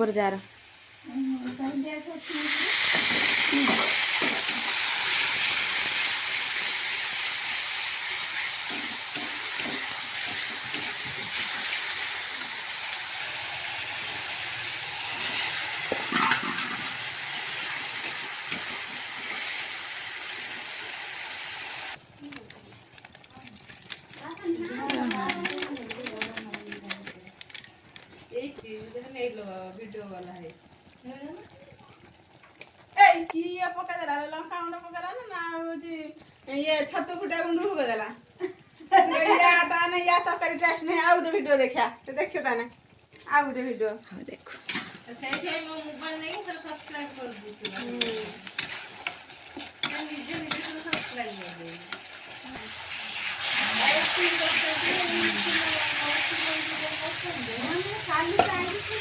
ଉପର ଯାର वीडियो वाला है की ये पका देला लंका गुंड पका देला ना होची ये छत्तू फुटा गुंड पका देला या ताने या तो करी टेस्ट नहीं आउ दे वीडियो देखा तो देखियो ताने आउ दे वीडियो हां देखो सही से मोबाइल नहीं सब सब्सक्राइब कर दीजिए मैं नीचे नीचे सब सब्सक्राइब कर दे खाली टाइम से